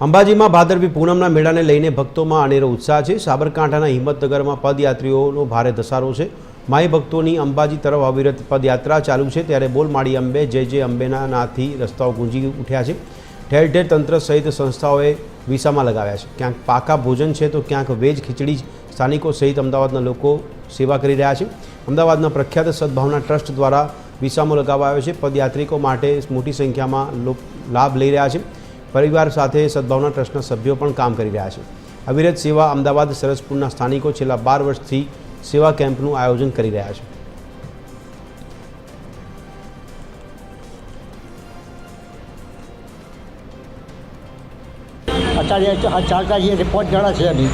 અંબાજીમાં ભાદરવી પૂનમના મેળાને લઈને ભક્તોમાં અનેરો ઉત્સાહ છે। સાબરકાંઠાના હિંમતનગરમાં પદયાત્રીઓનો ભારે ધસારો છે। માઈ ભક્તોની અંબાજી તરફ અવિરત પદયાત્રા ચાલુ છે, ત્યારે બોલ માડી અંબે જય જય અંબેના નાદથી રસ્તાઓ ગુંજી ઉઠ્યા છે। ઠેર ઠેર તંત્ર સહિત સંસ્થાઓએ વિસામા લગાવ્યા છે। ક્યાંક પાકા ભોજન છે તો ક્યાંક વેજ ખીચડી સ્થાનિકો સહિત અમદાવાદના લોકો સેવા કરી રહ્યા છે। અમદાવાદના પ્રખ્યાત સદભાવના ટ્રસ્ટ દ્વારા વિસામો લગાવાયો છે। પદયાત્રિકો માટે મોટી સંખ્યામાં લાભ લઈ રહ્યા છે। પરિવાર સાથે સદભાવના ટ્રસ્ટના સભ્યો પણ કામ કરી રહ્યા છે। અવિરત સેવા અમદાવાદ સરસપુરના સ્થાનિકો છેલ્લા 12 વર્ષથી સેવા કેમ્પનું આયોજન કરી રહ્યા છે। અત્યારે ચાલતા જઈએ 5 જણા છે અમે।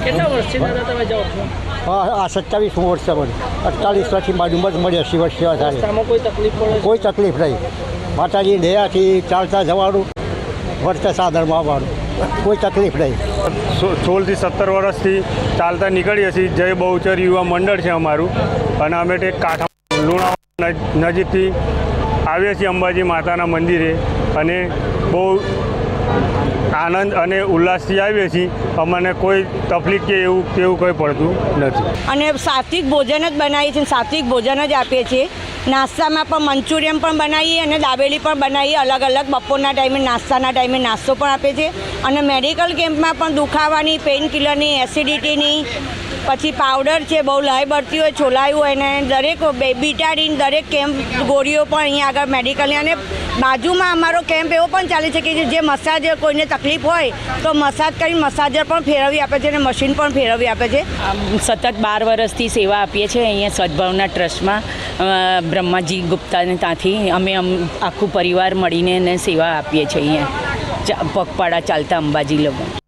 કેટલા વર્ષથી દાદા તમે જાઓ છો? હા, આ 27 વર્ષ છે મને। 48 વર્ષથી મારી ઉંમર મળી 80 વર્ષ સેવા થાય। રસ્તામાં કોઈ તકલીફ પડે? કોઈ તકલીફ નહીં। માતાજી દયાથી ચાલતા જવાનું, વર્તે સાધનમાં આવવાનું, કોઈ તકલીફ નહીં। 16 થી 17 વર્ષથી ચાલતા નીકળીએ છીએ। જય બહુચર યુવા મંડળ છે અમારું, અને અમે તે કાંઠા લુણાવાડા નજીકથી આવીએ છીએ અંબાજી માતાના મંદિરે, અને બહુ આનંદ અને ઉલ્લાસથી આવીએ છીએ। અમને કોઈ તકલીફ કે એવું કંઈ પડતું નથી। અને સાત્વિક ભોજન જ બનાવીએ છીએ, સાત્વિક ભોજન જ આપીએ છીએ। નાસ્તામાં પણ મંચુરિયન પણ બનાવીએ અને દાબેલી પણ બનાવીએ અલગ અલગ। બપોરના ટાઈમે નાસ્તાના ટાઈમે નાસ્તો પણ આપીએ છીએ। અને મેડિકલ કેમ્પમાં પણ દુખાવાની, પેઇન કિલરની, એસિડિટીની, પછી પાવડર છે, બહુ લાઈ બળતી હોય, છોલાયું હોય ને દરેક બીટાડીન દરેક કેમ્પ ગોળીઓ પણ અહીંયા આગળ મેડિકલની। અને બાજુમાં અમારો કેમ્પ એવો પણ ચાલે છે કે જે મસાજર કોઈને તકલીફ હોય તો મસાજ કરી મસાજર પણ ફેરવી આપે છે અને મશીન પણ ફેરવી આપે છે। સતત 12 વર્ષથી સેવા આપીએ છીએ અહીંયા સદભાવના ટ્રસ્ટમાં। બ્રહ્માજી ગુપ્તાને ત્યાંથી અમે આખું પરિવાર મળીને સેવા આપીએ છીએ અહીંયા પગપાળા ચાલતા અંબાજી લોકો।